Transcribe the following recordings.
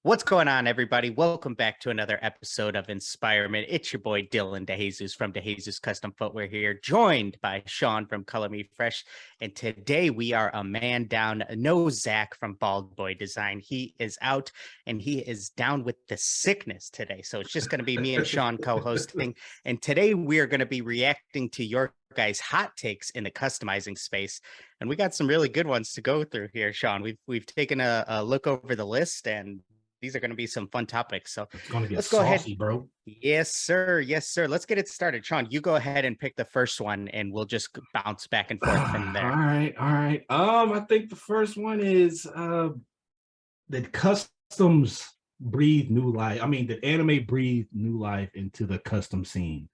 What's going on, everybody? Welcome back to another episode of Inspirimint. It's your boy Dylan Dejesus from Dejesus Custom Footwear here, joined by Sean from Color Me Fresh. And today we are a man down, no Zach from Bald Boy Design. He is out and he is down with the sickness today. So it's just going to be me and Sean co-hosting. And today we are going to be reacting to your guys' hot takes in the customizing space. And we got some really good ones to go through here, Sean. We've taken a look over the list, and these are going to be some fun topics. So it's going to get let's go saucy, ahead. bro. Yes, sir. Yes, sir. Let's get it started. Sean, you go ahead and pick the first one and we'll just bounce back and forth from there. All right. I think the first one is that customs breathe new life. I mean, that anime breathed new life into the custom scene.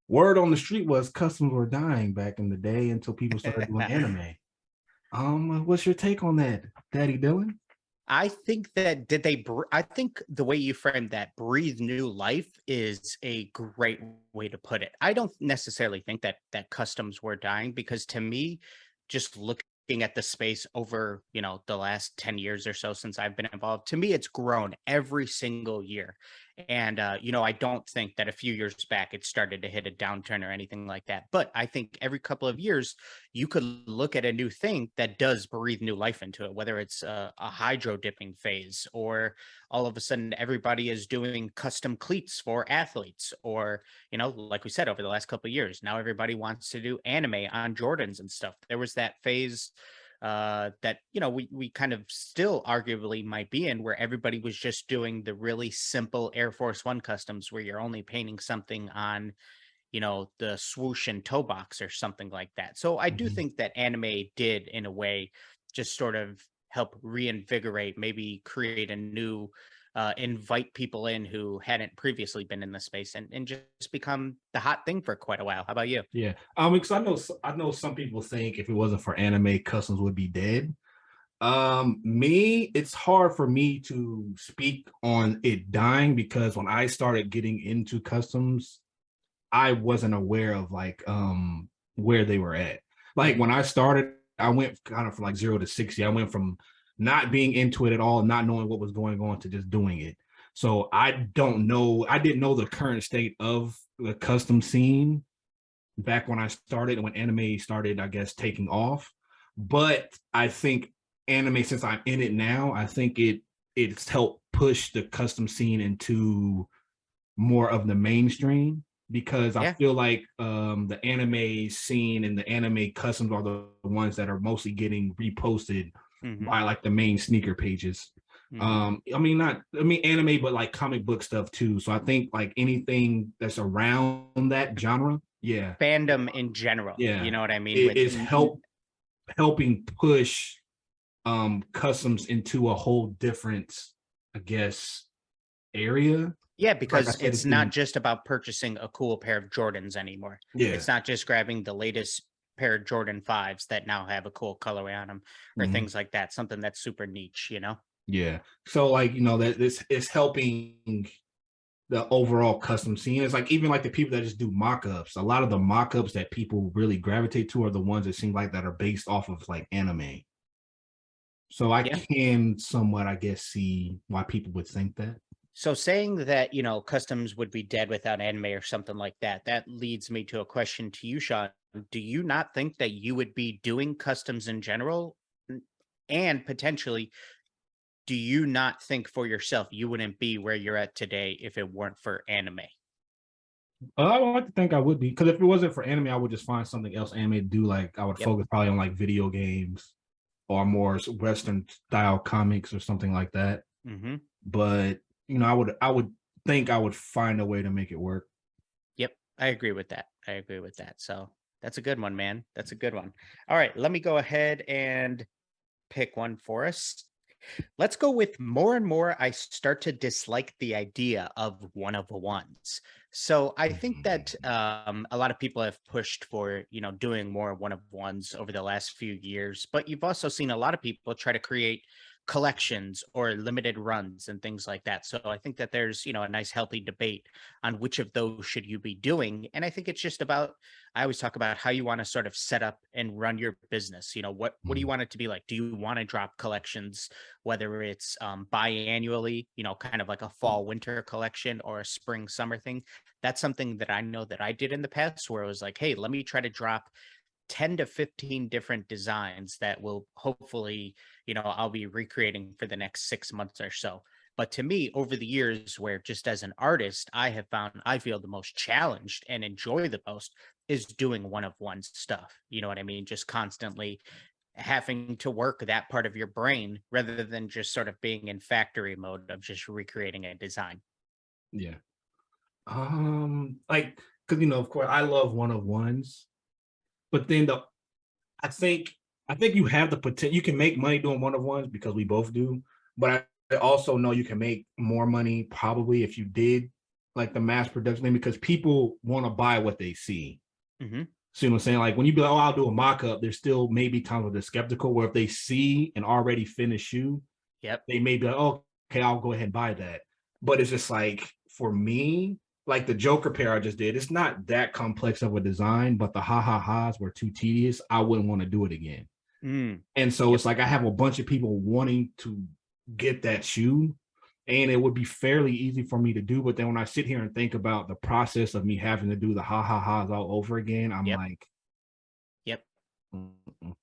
Word on the street was customs were dying back in the day until people started doing anime. What's your take on that, Daddy Dylan? I think that I think the way you framed that, breathe new life, is a great way to put it. I don't necessarily think that customs were dying, because to me, just looking at the space over, the last 10 years or so since I've been involved, to me, it's grown every single year. And, I don't think that a few years back it started to hit a downturn or anything like that. But I think every couple of years you could look at a new thing that does breathe new life into it, whether it's a hydro dipping phase, or all of a sudden everybody is doing custom cleats for athletes, or, like we said, over the last couple of years, now everybody wants to do anime on Jordans and stuff. There was that phase that we kind of still arguably might be in, where everybody was just doing the really simple Air Force One customs where you're only painting something on the swoosh and toe box or something like that. So I do think that anime did, in a way, just sort of help reinvigorate, maybe create a new invite people in who hadn't previously been in the space, and just become the hot thing for quite a while. How about you? Yeah, because I know some people think if it wasn't for anime, customs would be dead. It's hard for me to speak on it dying, because when I started getting into customs, I wasn't aware of where they were at. Like when I started, I went kind of from like 0 to 60. I went from not being into it at all, not knowing what was going on, to just doing it. So I didn't know the current state of the custom scene back when I started, and when anime started, I guess, taking off. But I think anime, since I'm in it now, I think it's helped push the custom scene into more of the mainstream, because I feel like the anime scene and the anime customs are the ones that are mostly getting reposted by like the main sneaker pages. I mean anime, but like comic book stuff too. So I think like anything that's around that genre, Fandom in general, you know what I mean? It is helping push customs into a whole different, I guess, area. Yeah, because it's not just about purchasing a cool pair of Jordans anymore. Yeah. It's not just grabbing the latest pair of Jordan 5s that now have a cool colorway on them, or things like that. Something that's super niche, Yeah. So like, that this is helping the overall custom scene. It's like, even like the people that just do mock-ups, a lot of the mock-ups that people really gravitate to are the ones that seem like that are based off of like anime. So I can somewhat, I guess, see why people would think that. So saying that, customs would be dead without anime or something like that, that leads me to a question to you, Sean. Do you not think that you would be doing customs in general? And potentially, do you not think for yourself you wouldn't be where you're at today if it weren't for anime? I would like to think I would be, because if it wasn't for anime, I would just find something else anime to do. Like I would focus probably on like video games or more Western style comics or something like that. But I would think I would find a way to make it work. Yep, I agree with that. So that's a good one, man. That's a good one. All right, let me go ahead and pick one for us. Let's go with more and more I start to dislike the idea of one of ones. So I think that a lot of people have pushed for, doing more one of ones over the last few years, but you've also seen a lot of people try to create collections or limited runs and things like that. So I think that there's, a nice healthy debate on which of those should you be doing. And I think it's just about, I always talk about how you want to sort of set up and run your business. What do you Mm, want it to be like? Do you want to drop collections, whether it's biannually, kind of like a fall winter collection or a spring summer thing? That's something that I know that I did in the past where it was like, hey, let me try to drop 10 to 15 different designs that will hopefully, I'll be recreating for the next 6 months or so. But to me, over the years, where just as an artist, I have found I feel the most challenged and enjoy the most is doing one of one stuff. You know what I mean? Just constantly having to work that part of your brain rather than just sort of being in factory mode of just recreating a design. yeah. Like, because of course, I love one of ones, but then I think I think you have the potential. You can make money doing one of ones because we both do, but I also know you can make more money probably if you did like the mass production thing because people want to buy what they see. Hmm. See what I'm saying? Like when you be like, oh, I'll do a mock-up, there's still maybe times where they're skeptical, where if they see an already finished shoe, Yep. they may be like, oh, okay, I'll go ahead and buy that. But it's just like for me, like the Joker pair I just did, it's not that complex of a design, but the ha ha ha's were too tedious. I wouldn't want to do it again. Mm. And so Yep. it's like I have a bunch of people wanting to get that shoe, and it would be fairly easy for me to do. But then when I sit here and think about the process of me having to do the ha ha ha's all over again, I'm Yep. like, Yep. mm-mm.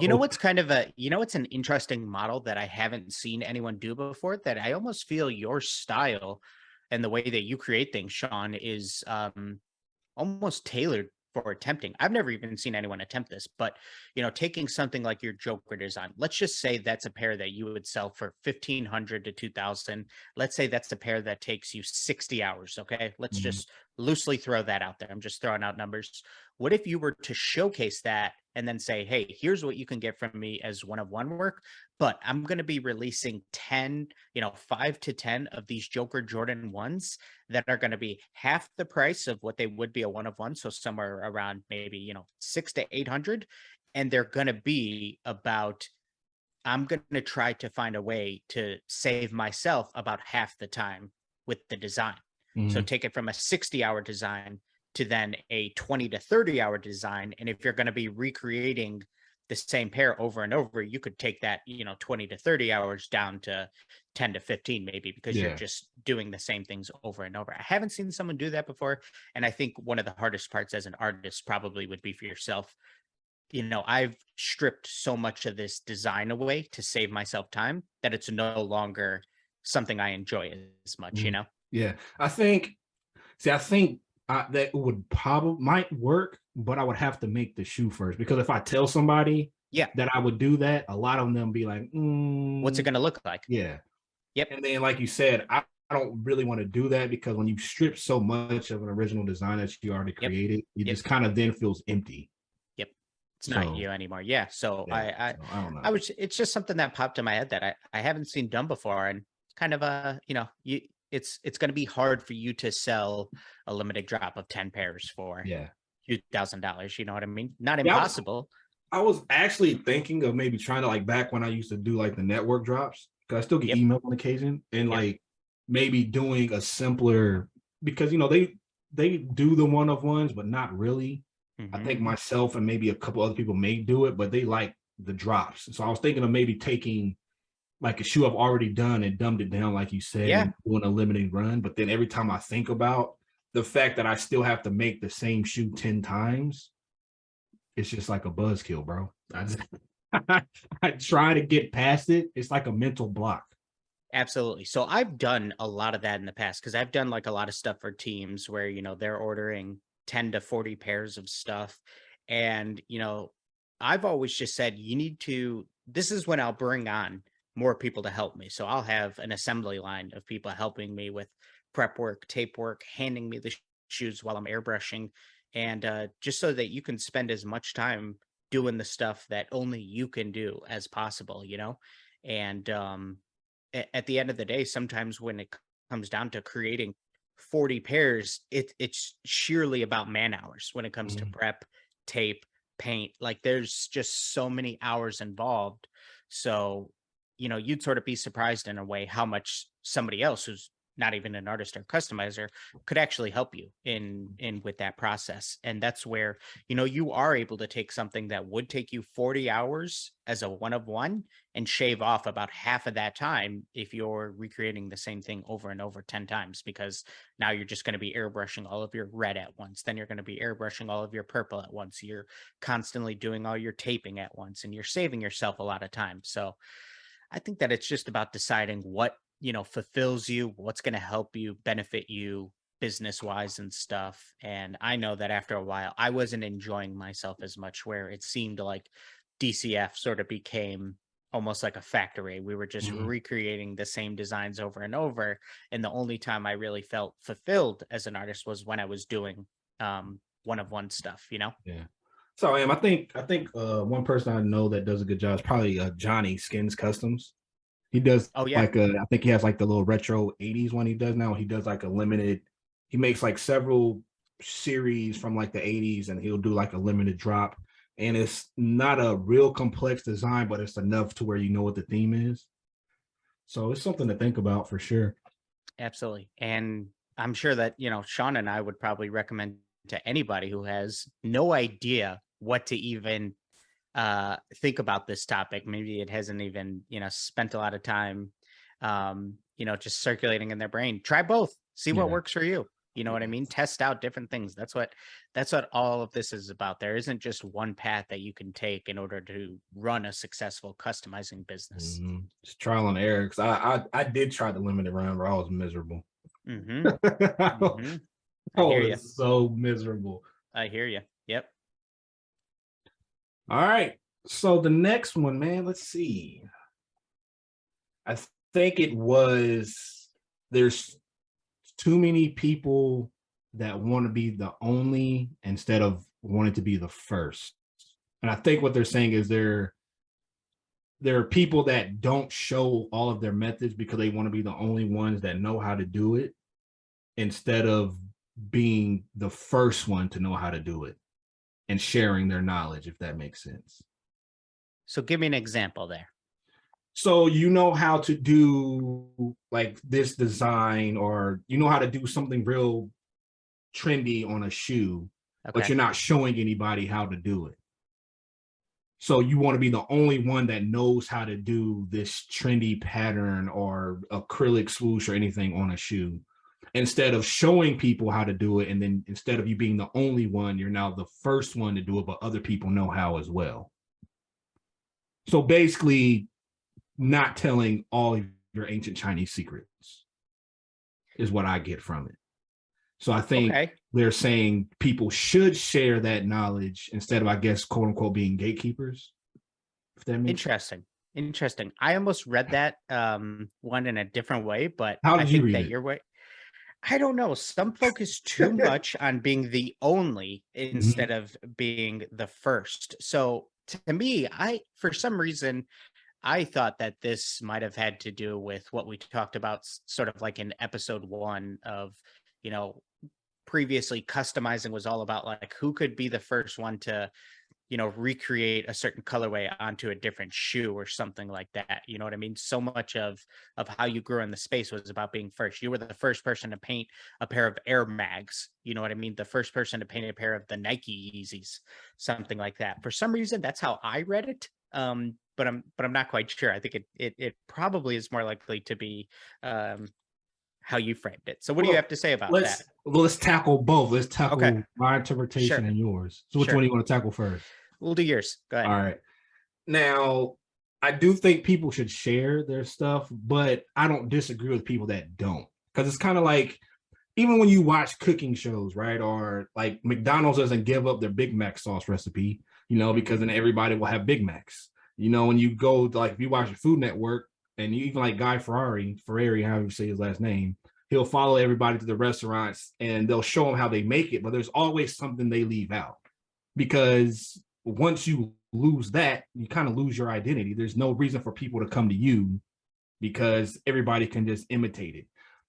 You know So what's kind of a what's an interesting model that I haven't seen anyone do before that I almost feel your style and the way that you create things, Sean, is almost tailored for attempting. I've never even seen anyone attempt this, but taking something like your Joker design, let's just say that's a pair that you would sell for 1,500 to 2,000. Let's say that's a pair that takes you 60 hours. Okay. Let's mm, just loosely throw that out there. I'm just throwing out numbers. What if you were to showcase that and then say, hey, here's what you can get from me as one of one work, but I'm going to be releasing 10, 5 to 10 of these Joker Jordan ones that are going to be half the price of what they would be a one of one. So somewhere around maybe, 6 to 800. And they're going to be about, I'm going to try to find a way to save myself about half the time with the design. So mm, take it from a 60-hour design to then a 20 to 30-hour design. And if you're going to be recreating the same pair over and over, you could take that, 20 to 30 hours down to 10 to 15, maybe, because you're yeah. just doing the same things over and over. I haven't seen someone do that before. And I think one of the hardest parts as an artist probably would be for yourself. I've stripped so much of this design away to save myself time that it's no longer something I enjoy as much, you Mm, know? yeah. I think that would probably might work, but I would have to make the shoe first because if I tell somebody Yeah. that I would do that, a lot of them be like, What's it going to look like? yeah. Yep. And then, like you said, I don't really want to do that because when you strip so much of an original design that you already Yep. created, it Yep. just kind of then feels empty. Yep. It's not So you anymore. Yeah. So yeah, so I don't know. I was, it's just something that popped in my head that I haven't seen done before. And kind of it's going to be hard for you to sell a limited drop of 10 pairs for Yeah. $2,000. You know what I mean? Not Yeah, impossible. I was actually thinking of maybe trying to like back when I used to do like the network drops because I still get Yep. email on occasion and Yep. like maybe doing a simpler because they do the one of ones but not really. I Hmm. think myself and maybe a couple other people may do it, but they like the drops. So I was thinking of maybe taking like a shoe I've already done and dumbed it down, like you said, Yeah. and doing a limited run. But then every time I think about the fact that I still have to make the same shoe 10 times, it's just like a buzzkill, bro. I try to get past it. It's like a mental block. Absolutely. So I've done a lot of that in the past because I've done like a lot of stuff for teams where, they're ordering 10 to 40 pairs of stuff. And, I've always just said, this is when I'll bring on more people to help me. So I'll have an assembly line of people helping me with prep work, tape work, handing me the shoes while I'm airbrushing. And just so that you can spend as much time doing the stuff that only you can do as possible. And, at the end of the day, sometimes when it comes down to creating 40 pairs, it's sheerly about man hours when it comes to Mhm. prep, tape, paint. Like there's just so many hours involved. So you'd sort of be surprised in a way how much somebody else who's not even an artist or customizer could actually help you in with that process. And that's where, you are able to take something that would take you 40 hours as a one of one and shave off about half of that time if you're recreating the same thing over and over 10 times, because now you're just going to be airbrushing all of your red at once, then you're going to be airbrushing all of your purple at once, you're constantly doing all your taping at once, and you're saving yourself a lot of time. So I think that it's just about deciding what, fulfills you, what's going to help you, benefit you business wise and stuff. And I know that after a while, I wasn't enjoying myself as much, where it seemed like DCF sort of became almost like a factory. We were just Mhm. recreating the same designs over and over. And the only time I really felt fulfilled as an artist was when I was doing one of one stuff. Yeah. So I think one person I know that does a good job is probably Johnny Skins Customs. He does Oh, yeah. like I think he has like the little retro 80s one he does now. He does like a limited, he makes like several series from like the 80s and he'll do like a limited drop. And it's not a real complex design, but it's enough to where you know what the theme is. So it's something to think about for sure. Absolutely. And I'm sure that, Sean and I would probably recommend to anybody who has no idea what to even think about this topic. Maybe it hasn't even, spent a lot of time, just circulating in their brain. Try both, see what Yeah. works for you. You know what I Yeah. mean? Test out different things. That's what all of this is about. There isn't just one path that you can take in order to run a successful customizing business. It's trial and error. 'Cause I did try the limited round, but I was miserable. Mm-hmm. I Mm-hmm. I hear you. was so miserable. I hear you. Yep. All right. So the next one, man, let's see. I think it was there's too many people that want to be the only instead of wanting to be the first. And I think what they're saying is there are people that don't show all of their methods because they want to be the only ones that know how to do it instead of being the first one to know how to do it and sharing their knowledge, if that makes sense. So give me an example there. So you know how to do like this design, or you know how to do something real trendy on a shoe, but Okay. you're not showing anybody how to do it. So you want to be the only one that knows how to do this trendy pattern or acrylic swoosh or anything on a shoe, instead of showing people how to do it. And then instead of you being the only one, you're now the first one to do it, but other people know how as well. So basically, not telling all of your ancient Chinese secrets is what I get from it. So I think Okay. they're saying people should share that knowledge instead of, I guess, quote unquote, being gatekeepers. If that makes sense. Interesting. Interesting. I almost read that one in a different way, but How I did you think read that it? your way, I don't know. Some focus too much on being the only instead Mhm. of being the first. So to me, for some reason, I thought that this might have had to do with what we talked about, sort of like in episode one of, you know, previously customizing was all about like who could be the first one to, recreate a certain colorway onto a different shoe or something like that. You know what I mean? So much of how you grew in the space was about being first. You were the first person to paint a pair of Air Mags. You know what I mean? The first person to paint a pair of the Nike Yeezys, something like that. For some reason, that's how I read it. But I'm not quite sure. I think it probably is more likely to be how you framed it. So what do you Well, have to say about that? let's tackle both. Let's Okay, tackle my interpretation sure, and yours. So which one sure. do you want to tackle first? We'll do yours. Go All ahead. right. Now, I do think people should share their stuff, but I don't disagree with people that don't. Because it's kind of like even when you watch cooking shows, right? Or like McDonald's doesn't give up their Big Mac sauce recipe, because Hmm. then everybody will have Big Macs. When you go to, like, if you watch the Food Network and you even like Guy Ferrari, however you say his last name, he'll follow everybody to the restaurants and they'll show them how they make it, but there's always something they leave out because once you lose that, you kind of lose your identity. There's no reason for people to come to you because everybody can just imitate it.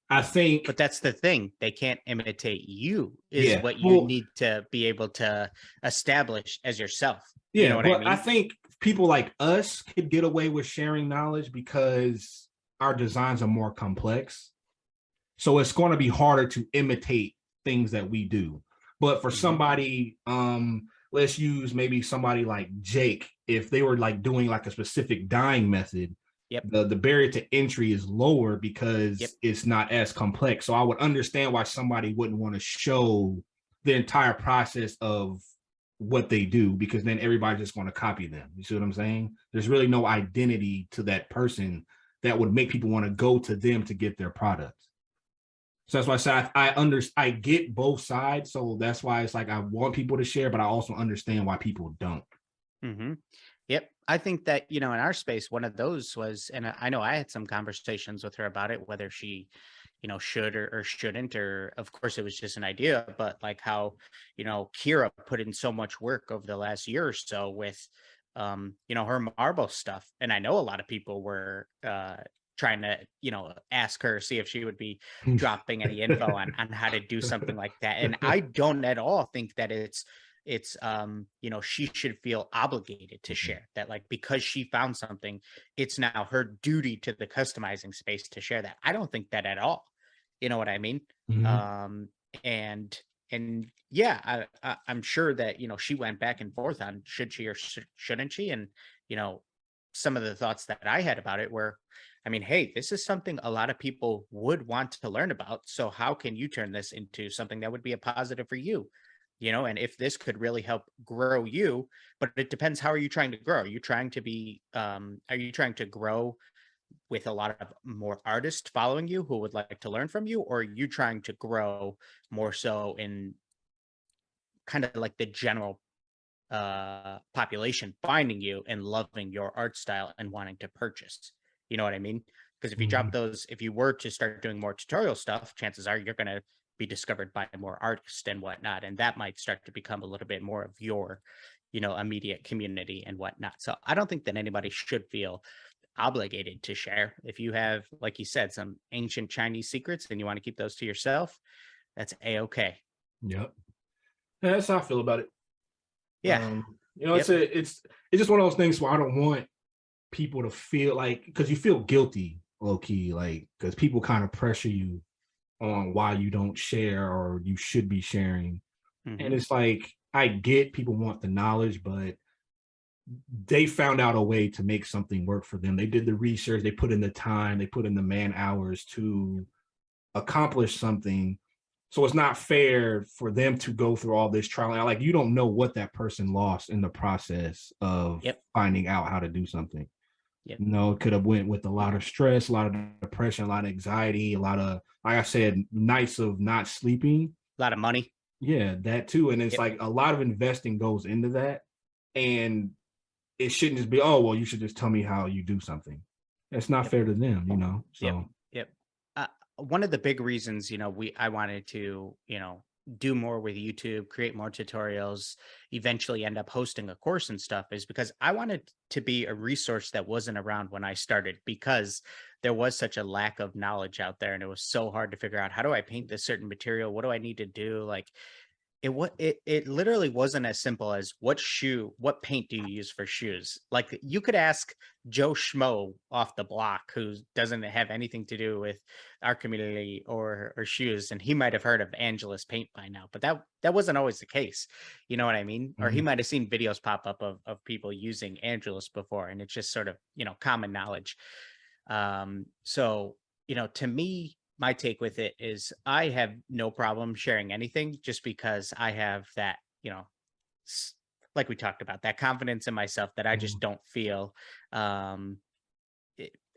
I think, But that's the thing. They can't imitate you, is yeah. what you Well, need to be able to establish as yourself. You know yeah, what I but I mean? think people like us could get away with sharing knowledge because our designs are more complex. So it's going to be harder to imitate things that we do. But for Mhm. somebody, let's use maybe somebody like Jake, if they were like doing like a specific dyeing method, Yep. the barrier to entry is lower Yep. because it's not as complex. So I would understand why somebody wouldn't want to show the entire process of what they do, because then everybody's just going to copy them. You see what I'm saying? There's really no identity to that person that would make people want to go to them to get their products. So that's why I said I get both sides. So that's why it's like I want people to share, but I also understand why people don't. Hmm. Yep. I think that, in our space, one of those was, and I know I had some conversations with her about it, whether she, should or shouldn't, or of course it was just an idea, but like how, Kira put in so much work over the last year or so with, her marble stuff. And I know a lot of people were, trying to, ask her, see if she would be dropping any info on how to do something like that. And I don't at all think that she should feel obligated to share that, like, because she found something, it's now her duty to the customizing space to share that. I don't think that at all. You know what I mean? Mhm. um and yeah, I'm sure that she went back and forth on should she or shouldn't she. And you know some of the thoughts that I had about it were, I mean, hey, this is something a lot of people would want to learn about, so how can you turn this into something that would be a positive for you? And if this could really help grow you. But it depends, how are you trying to grow? Are you trying to grow with a lot of more artists following you who would like to learn from you, or are you trying to grow more so in kind of like the general population finding you and loving your art style and wanting to purchase? You know what I mean? Because Mhm. if you were to start doing more tutorial stuff, chances are you're going to be discovered by more artists and whatnot, and that might start to become a little bit more of your, immediate community and whatnot. So I don't think that anybody should feel obligated to share. If you have, like you said, some ancient Chinese secrets and you want to keep those to yourself, that's a-okay. Yep. Yeah, that's how I feel about it. Yeah. It's Yep. it's just one of those things where I don't want people to feel like, because you feel guilty, low key, like because people kind of pressure you on why you don't share or you should be sharing. And Hmm. it's like I get people want the knowledge, but they found out a way to make something work for them. They did the research, they put in the time, they put in the man hours to accomplish something. So it's not fair for them to go through all this trial. Like, you don't know what that person lost in the process of Yep. finding out how to do something. Yep. It could have went with a lot of stress, a lot of depression, a lot of anxiety, a lot of, like I said, nights of not sleeping. A lot of money. Yeah, that too. And it's Yep. like a lot of investing goes into that. And it shouldn't just be, oh, well, you should just tell me how you do something. It's not Yep. fair to them. Yep. So, Yep. One of the big reasons, I wanted to, do more with YouTube, create more tutorials, eventually end up hosting a course and stuff, is because I wanted to be a resource that wasn't around when I started, because there was such a lack of knowledge out there and it was so hard to figure out, how do I paint this certain material? What do I need to do? Like, it literally wasn't as simple as, what paint do you use for shoes? Like, you could ask Joe Schmo off the block who doesn't have anything to do with our community or shoes, and he might have heard of Angelus paint by now, but that wasn't always the case. You know what I mean? Or he mhm. might have seen videos pop up of people using Angelus before, and it's just sort of, common knowledge. So, to me, my take with it is I have no problem sharing anything, just because I have that, s- like we talked about, that confidence in myself that I just Mhm. don't feel um,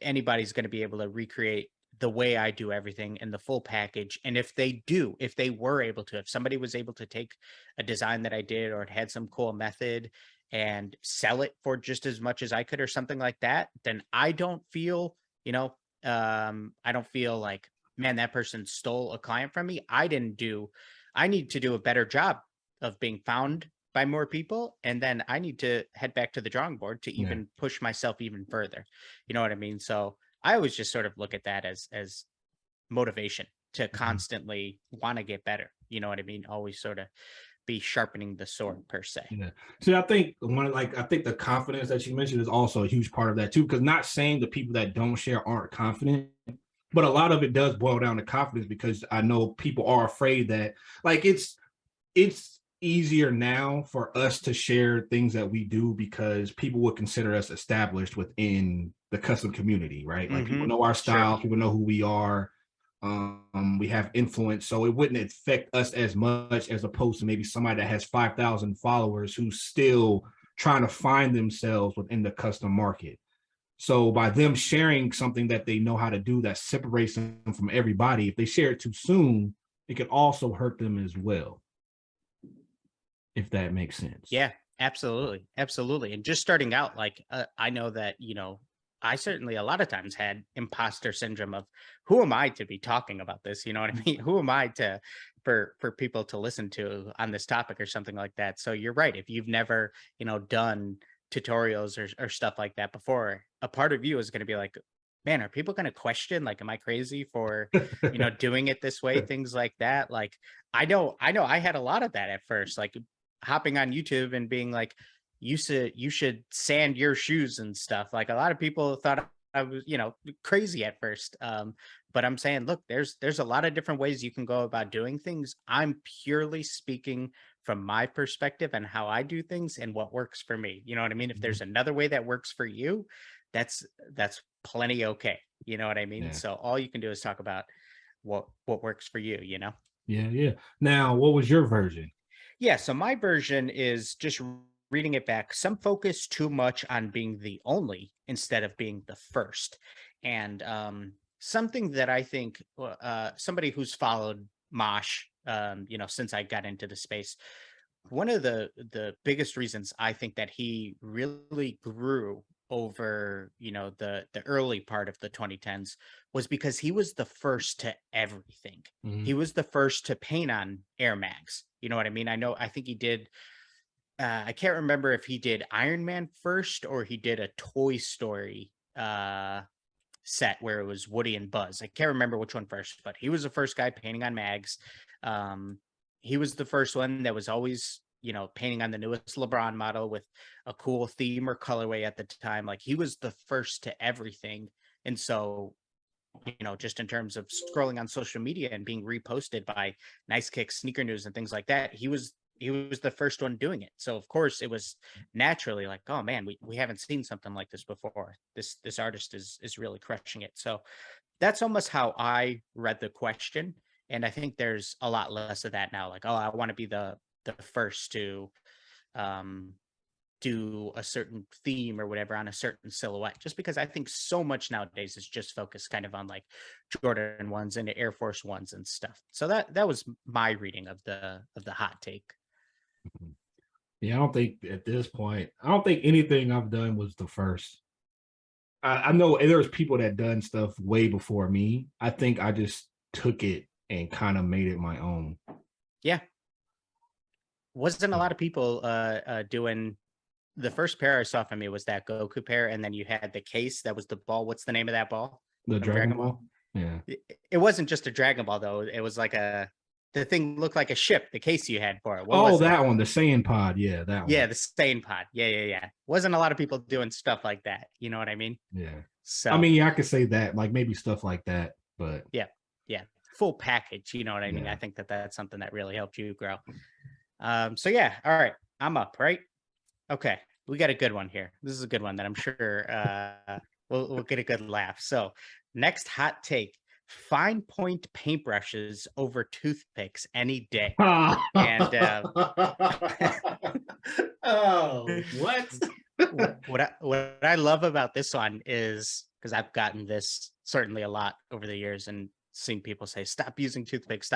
anybody's going to be able to recreate the way I do everything in the full package. And if they were able to, if somebody was able to take a design that I did, or it had some cool method, and sell it for just as much as I could or something like that, then I don't feel like, man, that person stole a client from me. I need to do a better job of being found by more people. And then I need to head back to the drawing board to Yeah. even push myself even further. You know what I mean? So I always just sort of look at that as motivation to Mhm. constantly want to get better. You know what I mean? Always sort of be sharpening the sword per se. Yeah. See, I think I think the confidence that you mentioned is also a huge part of that too. Because not saying the people that don't share aren't confident, but a lot of it does boil down to confidence because I know people are afraid that like it's easier now for us to share things that we do because people would consider us established within the custom community, right? Like people know our Sure. style, people know who we are. We have influence, so it wouldn't affect us as much as opposed to maybe somebody that has 5,000 followers who's still trying to find themselves within the custom market. So by them sharing something that they know how to do that separates them from everybody, if they share it too soon, it could also hurt them as well, if that makes sense. Yeah, absolutely. Absolutely. And just starting out, like, I know that, I certainly a lot of times had imposter syndrome of who am I to be talking about this? You know what I mean? Who am I to for people to listen to on this topic or something like that? So you're right. If you've never, done tutorials or stuff like that before, a part of you is going to be like, man, are people going to question, like, am I crazy for, doing it this way? Things like that. Like, I know I had a lot of that at first, like hopping on YouTube and being like, you should sand your shoes and stuff. Like a lot of people thought I was, crazy at first. But I'm saying, look, there's a lot of different ways you can go about doing things. I'm purely speaking from my perspective and how I do things and what works for me. You know what I mean? If there's another way that works for you, that's plenty okay. You know what I mean? Yeah. So all you can do is talk about what works for you, Yeah, yeah. Now, what was your version? Yeah, so my version is just reading it back. Some focus too much on being the only instead of being the first. And something that I think somebody who's followed Mosh, since I got into the space, one of the biggest reasons I think that he really grew over, the early part of the 2010s was because he was the first to everything. Mhm. He was the first to paint on Air Max. You know what I mean? I think he did I can't remember if he did Iron Man first or he did a Toy Story set where it was Woody and Buzz. I can't remember which one first, but he was the first guy painting on mags. Um, he was the first one that was always, painting on the newest LeBron model with a cool theme or colorway at the time. Like he was the first to everything. And so, just in terms of scrolling on social media and being reposted by Nice Kicks, Sneaker News, and things like that, he was the first one doing it. So of course it was naturally like, oh man, we haven't seen something like this before. This artist is really crushing it. So that's almost how I read the question. And I think there's a lot less of that now. Like, oh, I want to be the first to um do a certain theme or whatever on a certain silhouette, just because I think so much nowadays is just focused kind of on like Jordan ones and Air Force ones and stuff. So that was my reading of the hot take. Mhm. Yeah, I don't think at this point, I don't think anything I've done was the first. I know there's people that done stuff way before me. I think I just took it and kind of made it my own. Yeah. Wasn't a lot of people doing the first pair I saw from you was that Goku pair, and then you had the case that was the ball. What's the name of that ball The from Dragon Dragon Ball? Ball? Yeah. It wasn't just a Dragon Ball though. It was like the thing looked like a ship, the case you had for it. What Oh, was it? that one, the Saiyan Pod. Yeah, that Yeah, one. the stain pod. Yeah, yeah, yeah. Wasn't a lot of people doing stuff like that. You know what I mean? Yeah. I So mean, yeah, I could say that, like maybe stuff like that, but yeah, yeah. Full package. You know what I mean? I yeah. think that that's something that really helped you grow. So yeah, all right. I'm up, right? Okay. We got a good one here. This is a good one that I'm sure we'll get a good laugh. So next hot take: fine point paintbrushes over toothpicks any day. And Oh, what? what I love about this one is because I've gotten this certainly a lot over the years and seen people say, stop using toothpicks.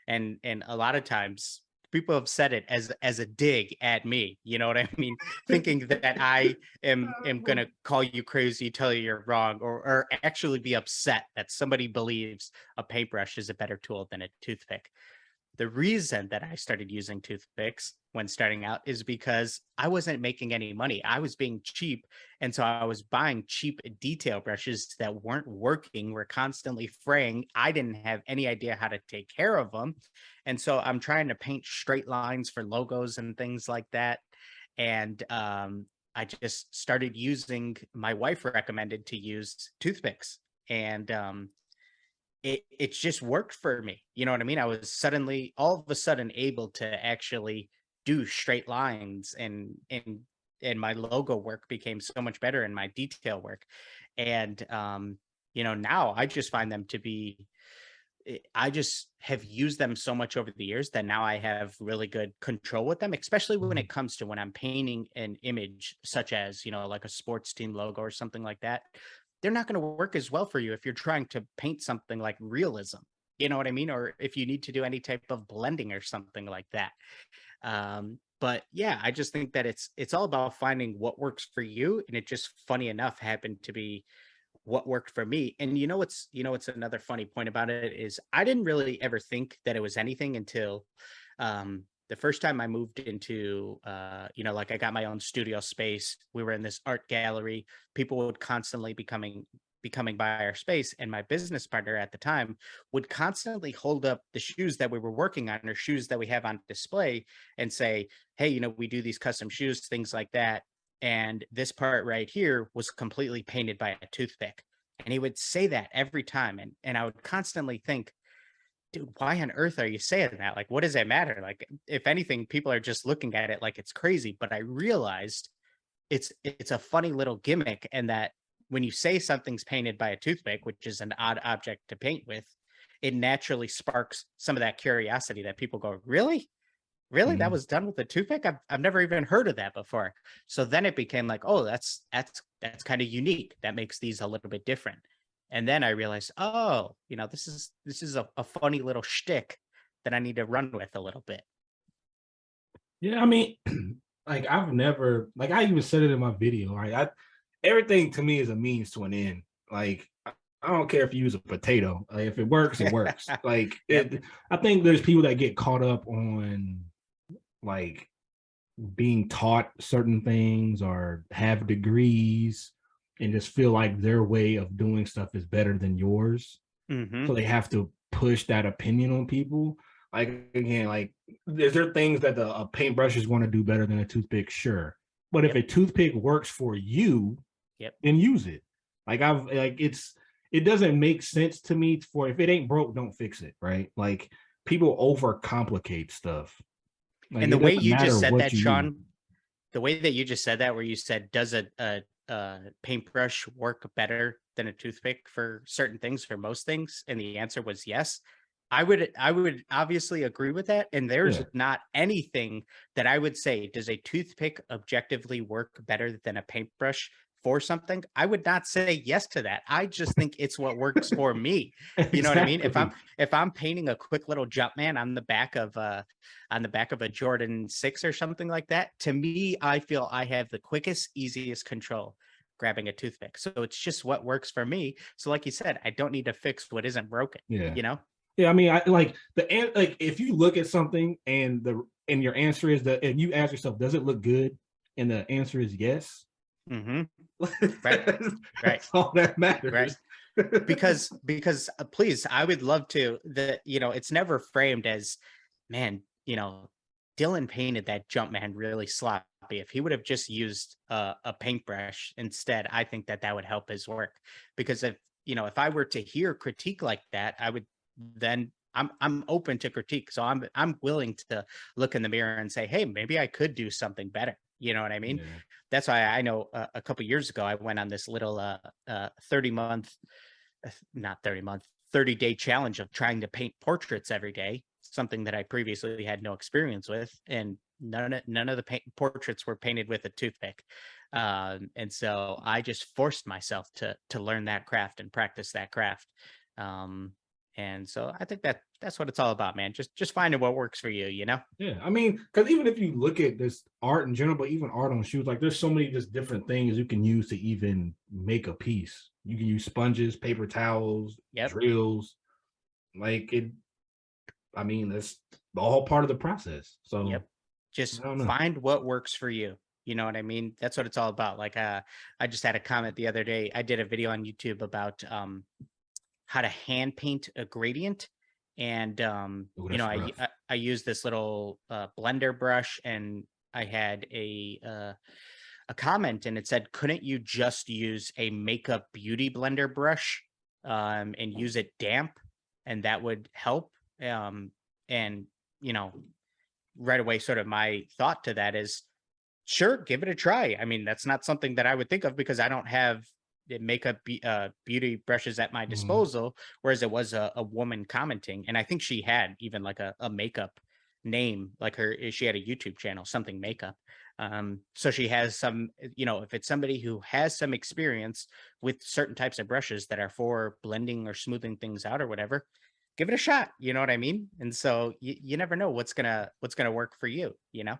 And a lot of times people have said it as a dig at me. You know what I mean? Thinking that I am gonna call you crazy, tell you you're wrong, or actually be upset that somebody believes a paintbrush is a better tool than a toothpick. The reason that I started using toothpicks when starting out is because I wasn't making any money. I was being cheap. And so I was buying cheap detail brushes that weren't working, were constantly fraying. I didn't have any idea how to take care of them. And so I'm trying to paint straight lines for logos and things like that. And I just started using, my wife recommended to use toothpicks. And it just worked for me. You know what I mean? I was suddenly all of a sudden able to actually do straight lines, and my logo work became so much better in my detail work. And now I just find them to be I just have used them so much over the years that now I have really good control with them, especially when it comes to when I'm painting an image such as, like a sports team logo or something like that. They're not going to work as well for you if you're trying to paint something like realism. You know what I mean? Or if you need to do any type of blending or something like that. But yeah, I just think that it's all about finding what works for you. And it just funny enough happened to be what worked for me. And what's another funny point about it is I didn't really ever think that it was anything until the first time I moved into like I got my own studio space. We were in this art gallery. People would constantly becoming by our space, and my business partner at the time would constantly hold up the shoes that we were working on or shoes that we have on display and say, hey, we do these custom shoes, things like that, and this part right here was completely painted by a toothpick. And he would say that every time, and I would constantly think, dude, why on earth are you saying that? Like, what does it matter? Like, if anything, people are just looking at it like it's crazy. But I realized it's a funny little gimmick, and that when you say something's painted by a toothpick, which is an odd object to paint with, it naturally sparks some of that curiosity that people go, really? Really? That Mhm. was done with a toothpick? I've never even heard of that before. So then it became like, oh, that's kind of unique. That makes these a little bit different. And then I realized, oh, this is a funny little shtick that I need to run with a little bit. Yeah, I mean, like I've never, like I even said it in my video, right? Everything to me is a means to an end. Like I don't care if you use a potato. Like if it works, it works. Like Yep. I think there's people that get caught up on like being taught certain things or have degrees and just feel like their way of doing stuff is better than yours. Hmm. So they have to push that opinion on people. Like again, like is there things that a paintbrush is going to do better than a toothpick? Sure. But if Yep. a toothpick works for you, Yep. then use it. Like it doesn't make sense to me for if it ain't broke, don't fix it, right? Like people overcomplicate stuff. Like And it the way doesn't you just matter said what that, you use. Sean, the way that you just said that, where you said, does a paintbrush work better than a toothpick for certain things, for most things? And the answer was yes. I would obviously agree with that. And there's Yeah. not anything that I would say, does a toothpick objectively work better than a paintbrush for something? I would not say yes to that. I just think it's what works for me. You know what I mean? If I'm Exactly. if I'm painting a quick little jump man on the back of a Jordan 6 or something like that, to me, I feel I have the quickest, easiest control grabbing a toothpick. So it's just what works for me. So like you said, I don't need to fix what isn't broken, Yeah. you know? Yeah, I mean, I like like if you look at something and your answer is that, and you ask yourself, does it look good? And the answer is yes. Hmm. Right. Right. That's all that Right. matters. Because please, I would love to, it's never framed as, man, Dylan painted that jump man really sloppy. If he would have just used a paintbrush instead, I think that would help his work. Because if I were to hear critique like that, I would then I'm open to critique. So I'm willing to look in the mirror and say, hey, maybe I could do something better. You know what I mean? Yeah. That's why I know a couple years ago I went on this little 30-month, not 30-month, 30-day challenge of trying to paint portraits every day, something that I previously had no experience with, and none of the portraits were painted with a toothpick. And so I just forced myself to learn that craft and practice that craft. Um, and so I think that's what it's all about, man. Just finding what works for you. Yeah, I mean, because even if you look at this art in general, but even art on shoes, like there's so many just different things you can use to even make a piece. You can use sponges, paper towels, Yep. drills, like it. I mean, that's all part of the process. So Yep. Just I don't know. find what works for you. You know what I mean? That's what it's all about. Like, I just had a comment the other day. I did a video on YouTube about how to hand paint a gradient, and Oh, you know, that's rough. I use this little blender brush, and I had a comment, and it said, "Couldn't you just use a makeup beauty blender brush and use it damp, and that would help?" And you know, right away, sort of my thought to that is, sure, give it a try. I mean, that's not something that I would think of because I don't have the beauty brushes at my Mhm. disposal. Whereas it was a woman commenting, and I think she had even like a makeup name, like she had a YouTube channel, something makeup. So she has some, if it's somebody who has some experience with certain types of brushes that are for blending or smoothing things out or whatever, give it a shot. You know what I mean? And so you never know what's gonna work for you. Yeah,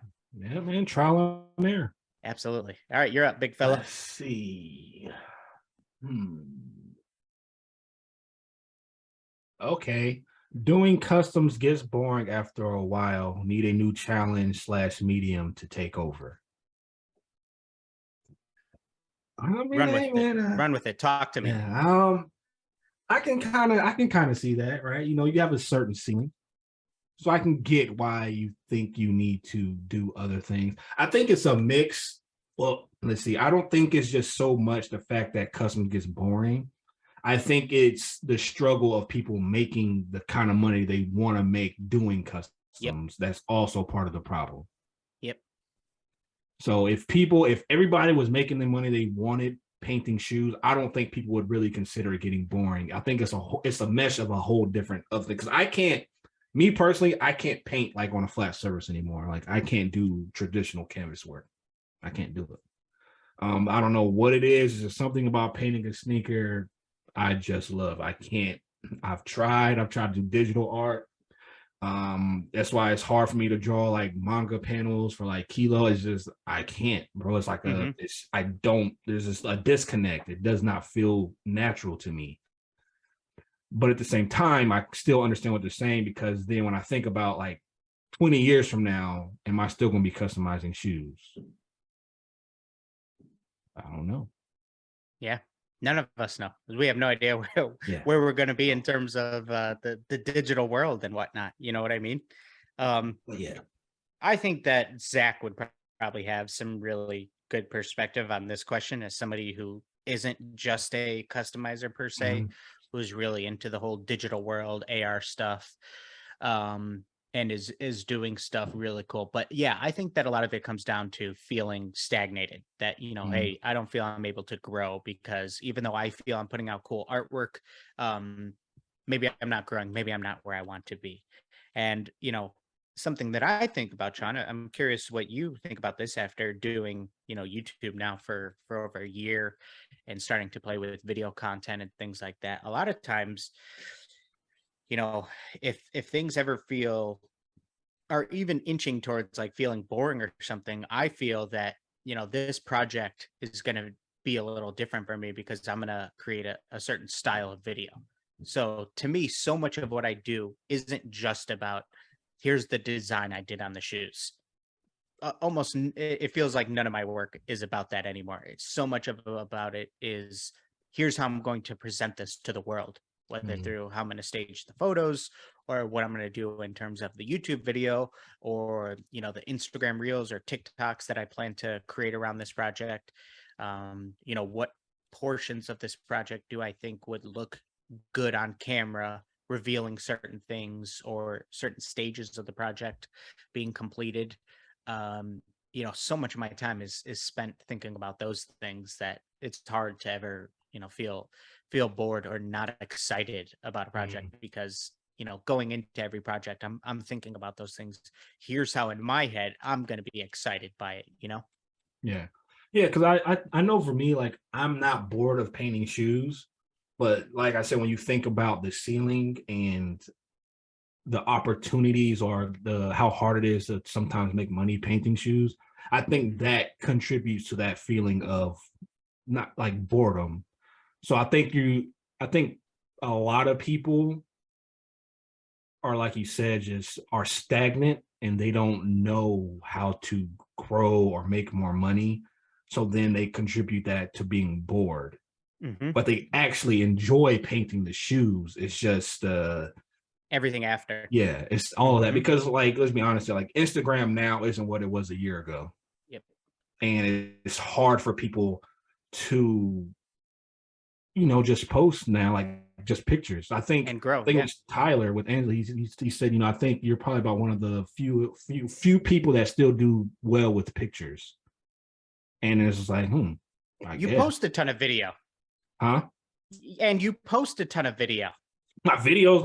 man, trial and error. Absolutely. All right, you're up, big fella. Let's see. Hmm. Okay. Doing customs gets boring after a while. Need a new challenge slash medium to take over. I mean, Run with hey, it. man. Run with it. Talk to me. Yeah. I can kind of see that, right? You have a certain ceiling. So I can get why you think you need to do other things. I think it's a mix. Well, let's see. I don't think it's just so much the fact that custom gets boring. I think it's the struggle of people making the kind of money they want to make doing Yep. customs. That's also part of the problem. Yep. So if everybody was making the money they wanted painting shoes, I don't think people would really consider it getting boring. I think it's a mesh of a whole different of thing. Because I can't, me personally, I can't paint like on a flat surface anymore. Like I can't do traditional canvas work. I can't do it. I don't know what it is. There's something about painting a sneaker I just love. I can't. I've tried to do digital art. That's why it's hard for me to draw like manga panels for like Kilo. It's just I can't, bro. It's like Hmm. I don't, there's just a disconnect. It does not feel natural to me. But at the same time, I still understand what they're saying, because then when I think about like 20 years from now, am I still gonna be customizing shoes? I don't know. Yeah. None of us know. We have no idea Yeah. where we're going to be in terms of the digital world and whatnot. You know what I mean? Um, But yeah. I think that Zach would probably have some really good perspective on this question as somebody who isn't just a customizer per se, Mhm. who's really into the whole digital world, AR stuff, and is doing stuff really cool. But yeah, I think that a lot of it comes down to feeling stagnated. That Mhm. hey, I don't feel I'm able to grow because even though I feel I'm putting out cool artwork, um, maybe I'm not growing. Maybe I'm not where I want to be, and something that I think about, Sean. I'm curious what you think about this after doing, YouTube now for over a year and starting to play with video content and things like that. A lot of times, you know, if things ever feel or even inching towards like feeling boring or something, I feel that, this project is going to be a little different for me because I'm going to create a certain style of video. So to me, so much of what I do isn't just about here's the design I did on the shoes. It feels like none of my work is about that anymore. It's so much of about it is here's how I'm going to present this to the world, whether Mhm. through how I'm going to stage the photos or what I'm going to do in terms of the YouTube video or the Instagram reels or TikToks that I plan to create around this project. What portions of this project do I think would look good on camera, revealing certain things or certain stages of the project being completed. So much of my time is spent thinking about those things that it's hard to ever, feel bored or not excited about a Mhm. project because going into every project, I'm thinking about those things. Here's how in my head I'm gonna be excited by it. Yeah. Yeah, because I know for me, like I'm not bored of painting shoes, but like I said, when you think about the ceiling and the opportunities or the how hard it is to sometimes make money painting shoes, I think that contributes to that feeling of not like boredom. So I think a lot of people are, like you said, just are stagnant and they don't know how to grow or make more money. So then they contribute that to being bored. Hmm. But they actually enjoy painting the shoes. It's just Everything after. yeah, it's all of that Hmm. because like let's be honest, like Instagram now isn't what it was a year ago. Yep. And it's hard for people to just post now, like just pictures. And grow. I think it Yeah. was Tyler with Angela. He said, I think you're probably about one of the few people that still do well with pictures. And it's just like, I You guess, post a ton of video, huh? and you post a ton of video. My videos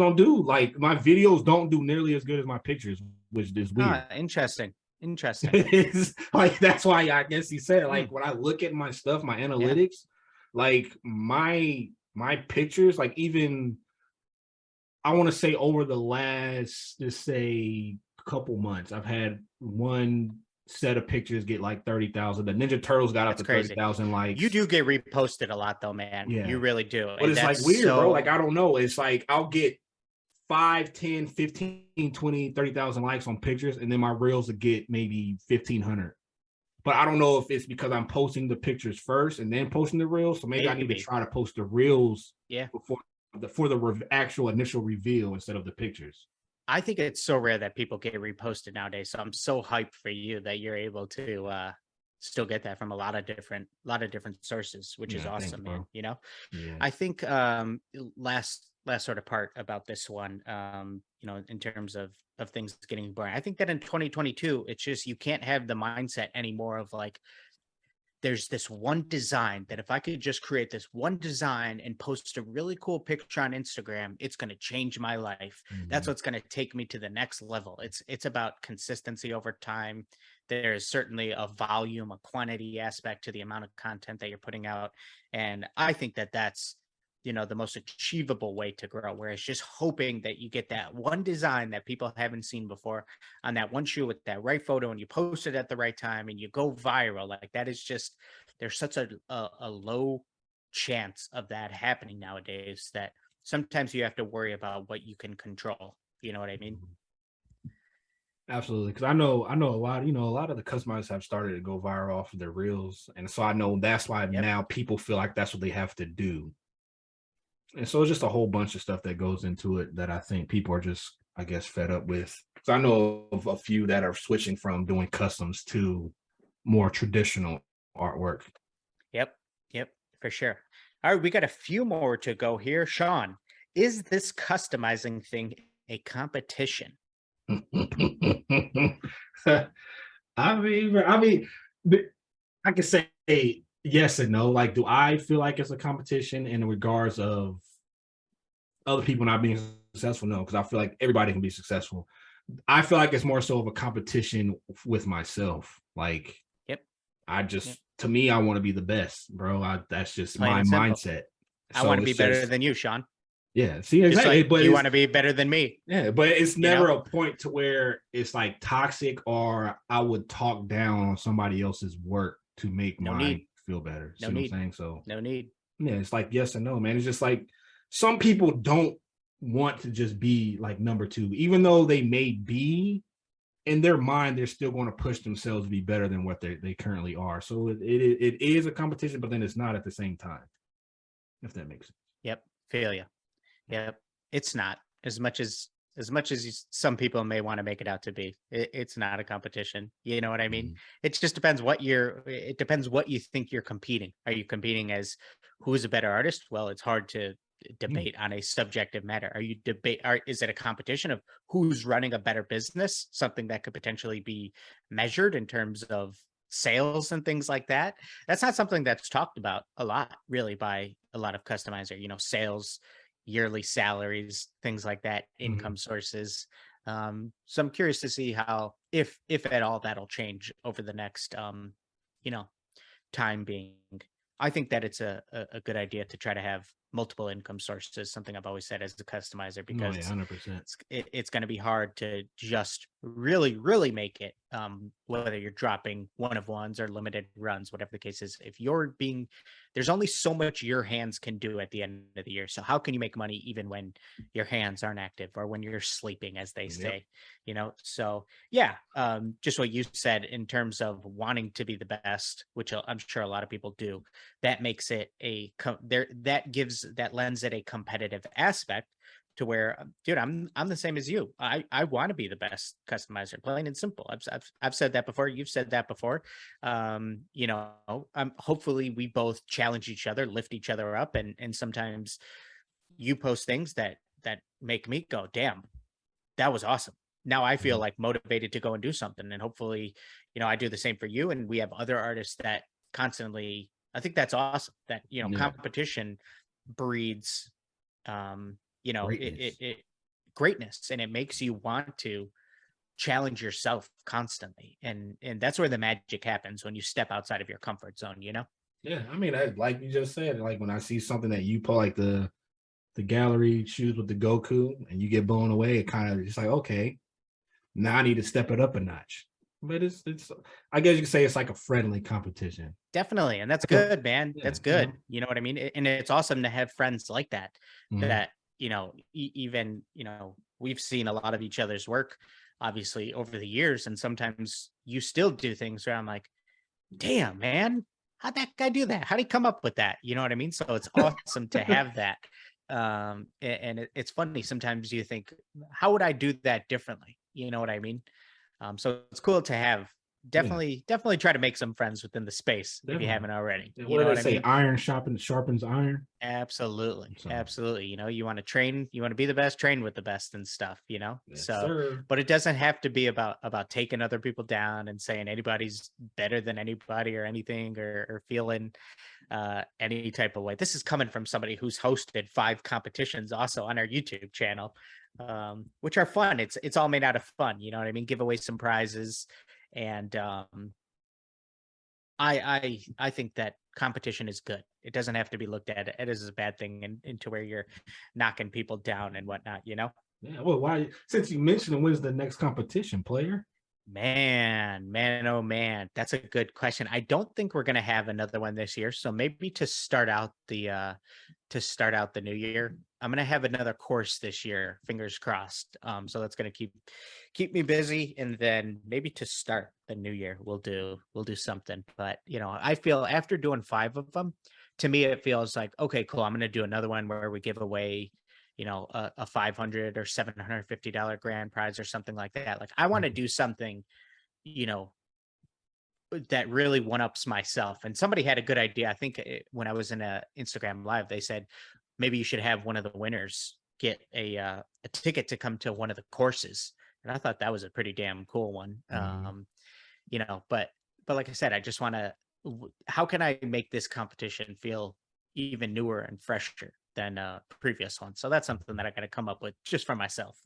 don't do nearly as good as my pictures, which is weird. Ah, interesting. Interesting. It's like that's why I guess he said like Mm, when I look at my stuff, my yeah, analytics, like my pictures, like even I want to say over the last, just say, couple months, I've had one set of pictures get like 30,000. The Ninja Turtles got up that's to crazy. 30,000 You likes. do get reposted a lot, though, man. You Yeah. really do, But and it's like that's weird, bro. Like, so. I don't know. It's like I'll get 5, 10, 15, 20, 30,000 likes on pictures, and then my reels will get maybe 1,500. But I don't know if it's because I'm posting the pictures first and then posting the reels. So maybe I need to Maybe. try to post the reels Yeah. before the actual initial reveal instead of the pictures. I think it's so rare that people get reposted nowadays. So I'm so hyped for you that you're able to still get that from a lot of different sources, which is Yeah, thanks, awesome, man. bro. Yeah. I think last sort of part about this one, in terms of things getting boring. I think that in 2022, it's just you can't have the mindset anymore of like there's this one design that if I could just create this one design and post a really cool picture on Instagram, it's going to change my life. That's Mhm. what's going to take me to the next level. It's about consistency over time. There's certainly a volume, a quantity aspect to the amount of content that you're putting out. And I think that that's the most achievable way to grow, where it's just hoping that you get that one design that people haven't seen before on that one shoe with that right photo and you post it at the right time and you go viral. Like that is just there's such a low chance of that happening nowadays that sometimes you have to worry about what you can control. You know what I mean? Absolutely, because I know a lot of the customers have started to go viral off of their reels, and so I know that's why Yep. now people feel like that's what they have to do. And so it's just a whole bunch of stuff that goes into it that I think people are just, I guess, fed up with. So I know of a few that are switching from doing customs to more traditional artwork. Yep. Yep. For sure. All right, we got a few more to go here. Sean, is this customizing thing a competition? I mean, I can say yes and no. Like, do I feel like it's a competition in regards of other people not being successful? No, because I feel like everybody can be successful. I feel like it's more so of a competition with myself. Like, Yep. I Yep. just, to me, I want to be the best, bro. That's just Plain my and simple. mindset. I want So to be it's better just, than you, Sean. yeah, see, Just exactly. like But you it's, want to be better than me, yeah, but it's you never know? a point to where it's like toxic or I would talk down on somebody else's work to make No mine need. feel better. No See what I'm need. saying? So No need. yeah, it's like yes and no, man. It's just like some people don't want to just be like number two, even though they may be in their mind, they're still going to push themselves to be better than what they currently are. So it is a competition, but then it's not at the same time, if that makes sense. Yep. Feel you. Yep. It's not as much as some people may want to make it out to be. It's not a competition. You know what I mean? Mhm. It just depends it depends what you think you're competing. Are you competing as who's a better artist? Well, it's hard to Yeah. debate on a subjective matter. Is it a competition of who's running a better business? Something that could potentially be measured in terms of sales and things like that. That's not something that's talked about a lot really by a lot of customizer, sales, yearly salaries, things like that, Mhm. income sources. So I'm curious to see how, if at all, that'll change over the next, you know, time being. I think that it's a good idea to try to have multiple income sources, something I've always said as a customizer, No, yeah, because 100%. it's going to be hard to just really make it, whether you're dropping one of ones or limited runs, whatever the case is. If you're being, there's only so much your hands can do at the end of the year. So how can you make money even when your hands aren't active, or when you're sleeping, as they Yep. say, So yeah, just what you said in terms of wanting to be the best, which I'm sure a lot of people do. That makes it that lends it a competitive aspect, to where, dude, I'm the same as you. I want to be the best customizer, plain and simple. I've said that before. You've said that before. Hopefully we both challenge each other, lift each other up, and sometimes you post things that make me go, damn, that was awesome. Now I feel Mhm. like motivated to go and do something, and hopefully, I do the same for you. And we have other artists that constantly. I think that's awesome. That Yeah. competition breeds, Greatness. it greatness, and it makes you want to challenge yourself constantly, and that's where the magic happens, when you step outside of your comfort zone. Yeah, I mean, like you just said, like when I see something that you put, like the gallery shoes with the Goku, and you get blown away, it kind of just like, okay, now I need to step it up a notch. But it's I guess you could say it's like a friendly competition. Definitely, and that's Like a, good, man. yeah, That's good. You know what I mean? And it's awesome to have friends like that. mhm, That even we've seen a lot of each other's work, obviously, over the years, and sometimes you still do things where I'm like, damn, man, how'd that guy do that? How'd he come up with that? You know what I mean? So it's awesome to have that. And it's funny, sometimes you think, how would I do that differently? You know what I mean? So it's cool to have. yeah, Definitely try to make some friends within the space if you definitely. haven't already. Yeah, You what do know they what I say? mean? Iron sharpens iron. Absolutely. So Absolutely. You want to train, you want to be the best, train with the best and stuff. yes, So, sir. but it doesn't have to be about taking other people down and saying anybody's better than anybody or anything, or feeling any type of way. This is coming from somebody who's hosted 5 competitions also on our YouTube channel, which are fun. It's all made out of fun. You know what I mean? Give away some prizes, and I think that competition is good. It doesn't have to be looked at as a bad thing, and into where you're knocking people down and whatnot. Yeah. Well, why? Since you mentioned it, when's the next competition, player? Man, oh man, that's a good question. I don't think we're gonna have another one this year. So maybe to start out the new year, I'm gonna have another course this year, fingers crossed. So that's gonna keep me busy, and then maybe to start the new year, we'll do something. But I feel after doing 5 of them, to me it feels like, okay, cool. I'm gonna do another one where we give away a 500 or $750 grand prize or something like that. Like, I want to Mhm. do something, you know, that really one ups myself. And somebody had a good idea. I think when I was in a Instagram live, they said maybe you should have one of the winners get a ticket to come to one of the courses. And I thought that was a pretty damn cool one. Mhm. But like I said, I just want to. How can I make this competition feel even newer and fresher than previous ones? So that's something that I got to come up with just for myself.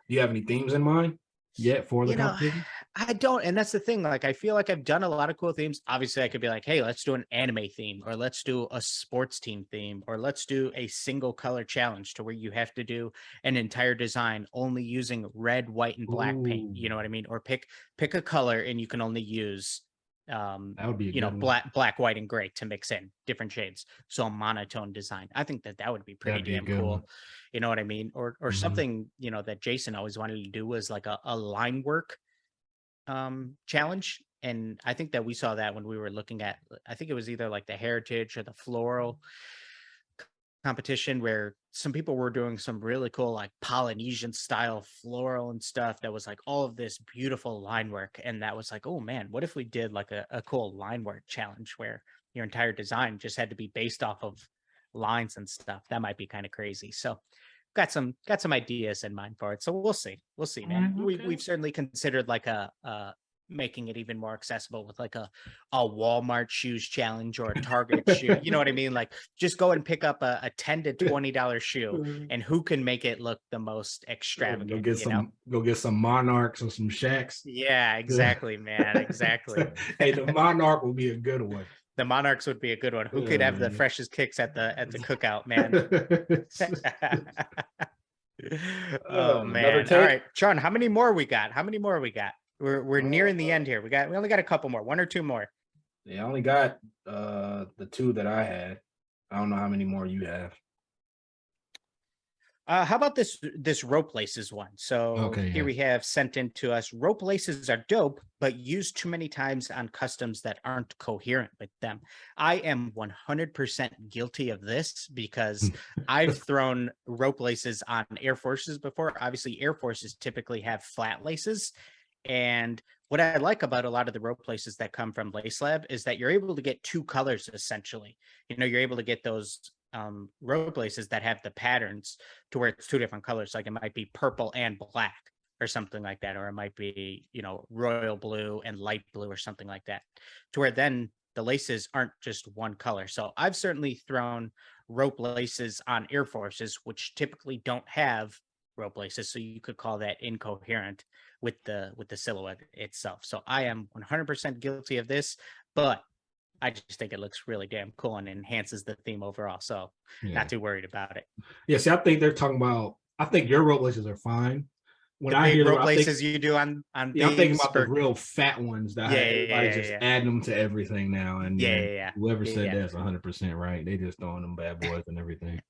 Do you have any themes in mind yet for the You know, competition? I don't, and that's the thing. Like, I feel like I've done a lot of cool themes. Obviously, I could be like, "Hey, let's do an anime theme, or let's do a sports team theme, or let's do a single color challenge to where you have to do an entire design only using red, white, and black paint." Ooh, You know what I mean? Or pick a color, and you can only use, that would be a good one. black, white, and gray to mix in different shades. So a monotone design. I think that would be pretty That'd be a damn good one. cool. You know what I mean? Or Mhm. something that Jason always wanted to do was like a line work challenge. And I think that we saw that when we were looking at, I think it was either like the heritage or the floral competition, where some people were doing some really cool like Polynesian style floral and stuff that was like all of this beautiful line work. And that was like, oh man, what if we did like a cool line work challenge where your entire design just had to be based off of lines and stuff? That might be kind of crazy. So got some ideas in mind for it. So we'll see, All man. right, We've okay. certainly considered like a making it even more accessible with like a Walmart shoes challenge or a Target shoe. You know what I mean? Like, just go and pick up a $10 to $20 shoe, and who can make it look the most Go extravagant, get some monarchs or some shacks. Yeah, exactly, man. Exactly. Hey, the monarch will be a good one. The Monarchs would be a good one. Who could have the freshest kicks at the cookout, man? Oh Another man. All take. right, Sean, how many more we got? How many more we got? We're nearing the end here. We only got a couple more, one or two more. Yeah, I only got the two that I had. I don't know how many more you have. How about this rope laces one? So Okay, here yeah. we have sent in to us. Rope laces are dope, but used too many times on customs that aren't coherent with them. I am 100% guilty of this because I've thrown rope laces on Air Forces before. Obviously, Air Forces typically have flat laces. And what I like about a lot of the rope laces that come from Lace Lab is that you're able to get two colors essentially. You're able to get those rope laces that have the patterns to where it's two different colors. Like it might be purple and black or something like that, or it might be, royal blue and light blue or something like that, to where then the laces aren't just one color. So I've certainly thrown rope laces on Air Forces, which typically don't have rope laces. So you could call that incoherent with the silhouette itself. So I am 100% guilty of this, but I just think it looks really damn cool and enhances the theme overall. So Yeah. not too worried about it. Yeah, see, I think they're talking about. I think your rope laces are fine. When The I big hear rope I think, laces you do on yeah, I'm thinking themes about the for real fat ones that yeah, everybody yeah, just yeah, add them to everything now. And yeah, yeah, yeah, yeah, whoever yeah, said yeah. that's 100% right. They just throwing them bad boys and everything.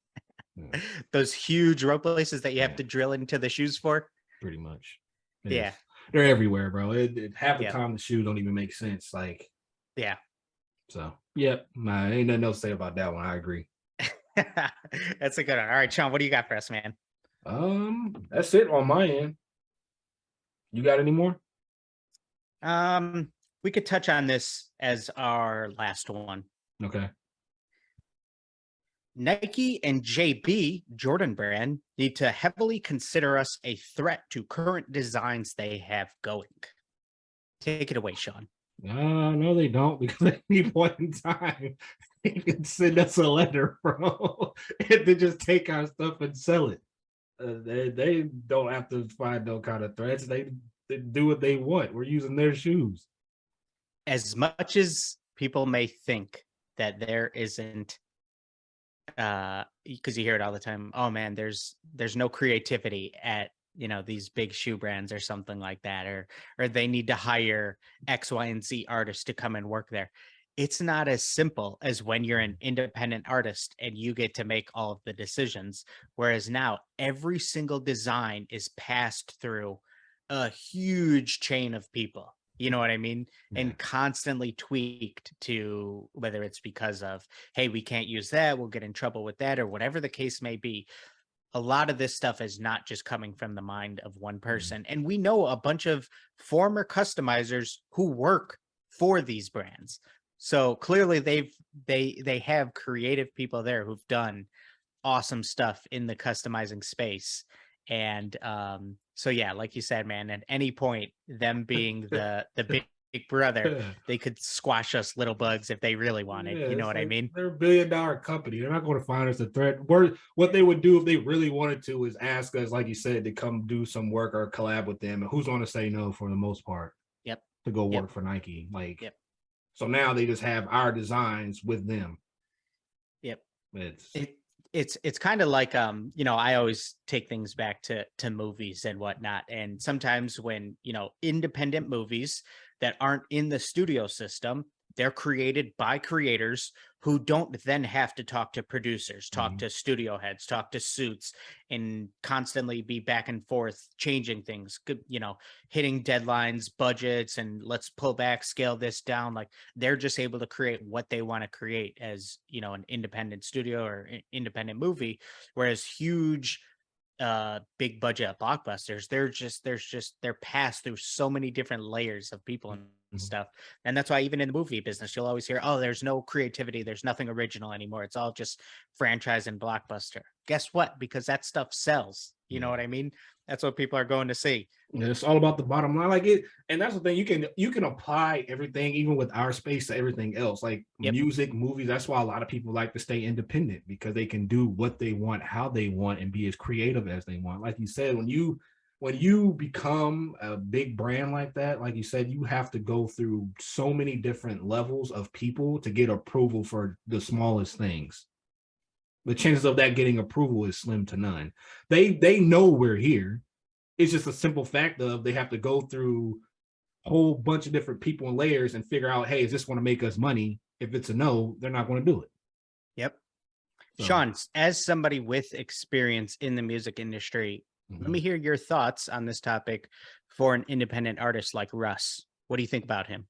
Yeah, Those huge rope laces that you have yeah, to drill into the shoes for. pretty much. Yeah, They're everywhere, bro. Half the yeah, time the shoes don't even make sense. Like, yeah. so, yep. Nah, ain't nothing else to say about that one. I agree. That's a good one. All right, Sean, what do you got for us, man? That's it on my end. You got any more? We could touch on this as our last one. Okay. Nike and JB, Jordan brand, need to heavily consider us a threat to current designs they have going. Take it away, Sean. No, they don't, because at any point in time, they can send us a letter, bro, and then just take our stuff and sell it. They don't have to find no kind of threats. They do what they want. We're using their shoes. As much as people may think that there isn't because you hear it all the time, oh man, there's no creativity at these big shoe brands or something like that, or they need to hire X, Y, and Z artists to come and work there. It's not as simple as when you're an independent artist and you get to make all of the decisions. Whereas now every single design is passed through a huge chain of people. You know what I mean? Yeah. And constantly tweaked to whether it's because of, hey, we can't use that, we'll get in trouble with that, or whatever the case may be. A lot of this stuff is not just coming from the mind of one person. And we know a bunch of former customizers who work for these brands. So clearly they have creative people there who've done awesome stuff in the customizing space. And so yeah, like you said, man, at any point, them being the big brother, they could squash us little bugs if they really wanted. Yeah, You know it's what I like mean? they're a billion-dollar company. They're not going to find us a threat. What they would do if they really wanted to is ask us, like you said, to come do some work or collab with them. And who's going to say no for the most part? Yep. To go Yep. work for Nike. Like, Yep. So now they just have our designs with them. Yep. It's It's kind of like I always take things back to movies and whatnot, and sometimes when independent movies that aren't in the studio system, they're created by creators who don't then have to talk to producers, talk to studio heads, talk to suits, and constantly be back and forth changing things, hitting deadlines, budgets, and let's pull back, scale this down. Like they're just able to create what they want to create as an independent studio or independent movie, whereas huge big budget blockbusters, they're passed through so many different layers of people and stuff. And that's why even in the movie business, you'll always hear, oh, there's no creativity, there's nothing original anymore, it's all just franchise and blockbuster. Guess what? Because that stuff sells. You know what I mean? That's what people are going to see. It's all about the bottom line. Like it, and that's the thing. You can apply everything, even with our space, to everything else. Like music, movies. That's why a lot of people like to stay independent, because they can do what they want, how they want, and be as creative as they want. Like you said, when you when you become a big brand like that, like you said, you have to go through so many different levels of people to get approval for the smallest things. The chances of that getting approval is slim to none. They know we're here. It's just a simple fact of they have to go through a whole bunch of different people and layers and figure out, hey, is this going to make us money? If it's a no, they're not going to do it. Yep. So, Sean, as somebody with experience in the music industry, let me hear your thoughts on this topic for an independent artist like Russ. What do you think about him?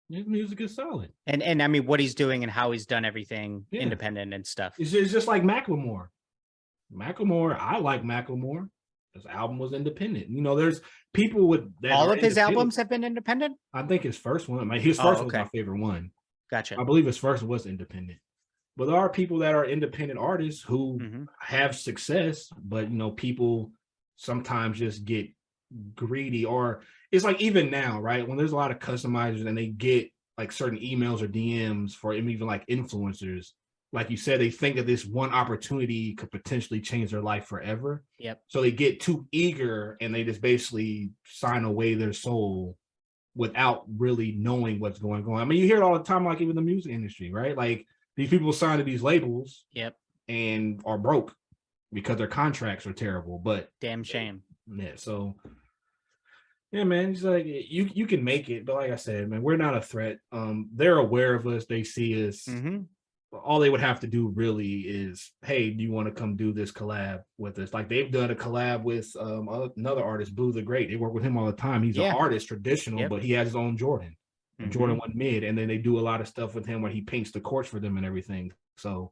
his music is solid. And I mean, what he's doing and how he's done everything Yeah. independent and stuff. It's just like Macklemore. I like Macklemore. His album was independent. You know, there's people with that All are of his independent. albums have been independent? I think his first one, his first was my favorite one. Gotcha. I believe his first was independent. But there are people that are independent artists who have success, but you know, people sometimes just get greedy, or it's like even now, right? When there's a lot of customizers and they get like certain emails or DMs for even like influencers, like you said, they think that this one opportunity could potentially change their life forever. Yep. So they get too eager and they just basically sign away their soul without really knowing what's going on. I mean, you hear it all the time, like even the music industry, right? Like these people sign to these labels and are broke because their contracts are terrible. But damn shame. Yeah. So yeah, man, it's like you can make it, but like I said, man, we're not a threat. They're aware of us, they see us. All they would have to do really is, hey, do you want to come do this collab with us? Like they've done a collab with another artist, Blue the Great. They work with him all the time. He's an artist, traditional, but he has his own Jordan. Jordan 1 mid, and then they do a lot of stuff with him where he paints the courts for them and everything. So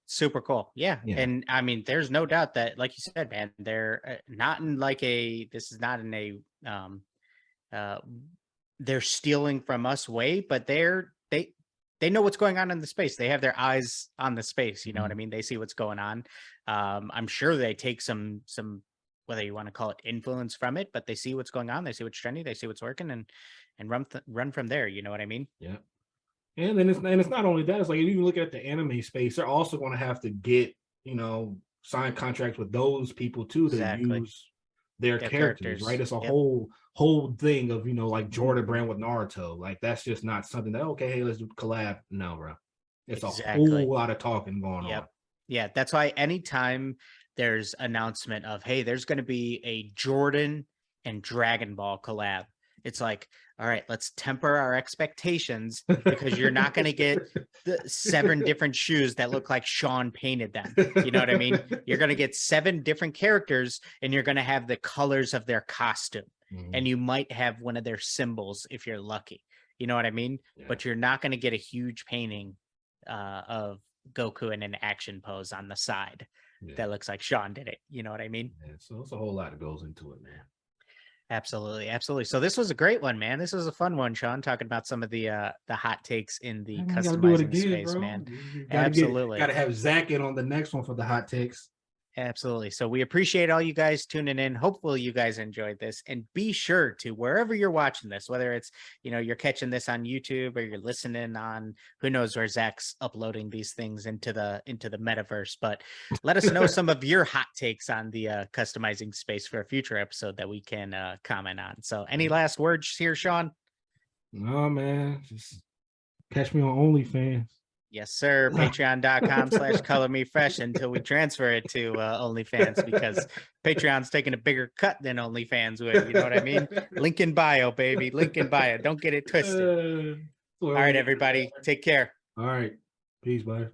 super cool. Yeah. And I mean, there's no doubt that, like you said, man, they're not in like this is not in a they're stealing from us way, but they know what's going on in the space. They have their eyes on the space. You know what I mean? They see what's going on. I'm sure they take some, whether you want to call it influence from it, but they see what's going on. They see what's trending. They see what's working and run from there. You know what I mean? Yeah. And then it's not only that, it's like if you look at the anime space, they're also going to have to get, you know, sign contracts with those people too to use their characters, right? It's a whole thing of, you know, like Jordan Brand with Naruto. Like that's just not something that, okay, hey, let's do collab. No, bro. It's a whole lot of talking going on. Yeah, that's why anytime there's announcement of, hey, there's going to be a Jordan and Dragon Ball collab, it's like, all right, let's temper our expectations because you're not going to get the 7 different shoes that look like Sean painted them. You know what I mean? You're going to get 7 different characters and you're going to have the colors of their costume. And you might have one of their symbols if you're lucky. You know what I mean? But you're not going to get a huge painting of Goku in an action pose on the side that looks like Sean did it. You know what I mean? So it's a whole lot that goes into it, man. Absolutely. Absolutely. So this was a great one, man. This was a fun one, Sean, talking about some of the hot takes in the customizing space, man. Absolutely. Got to have Zach in on the next one for the hot takes. Absolutely. So we appreciate all you guys tuning in. Hopefully you guys enjoyed this, and be sure to, wherever you're watching this, whether it's, you know, you're catching this on YouTube or you're listening on, who knows where Zach's uploading these things into the metaverse, but let us know some of your hot takes on the customizing space for a future episode that we can comment on. So any last words here, Sean? No, man, just catch me on OnlyFans. Yes, sir. Patreon.com/colormefresh until we transfer it to OnlyFans, because Patreon's taking a bigger cut than OnlyFans would. You know what I mean? Link in bio, baby. Link in bio. Don't get it twisted. All right, everybody. Take care. All right. Peace, bye.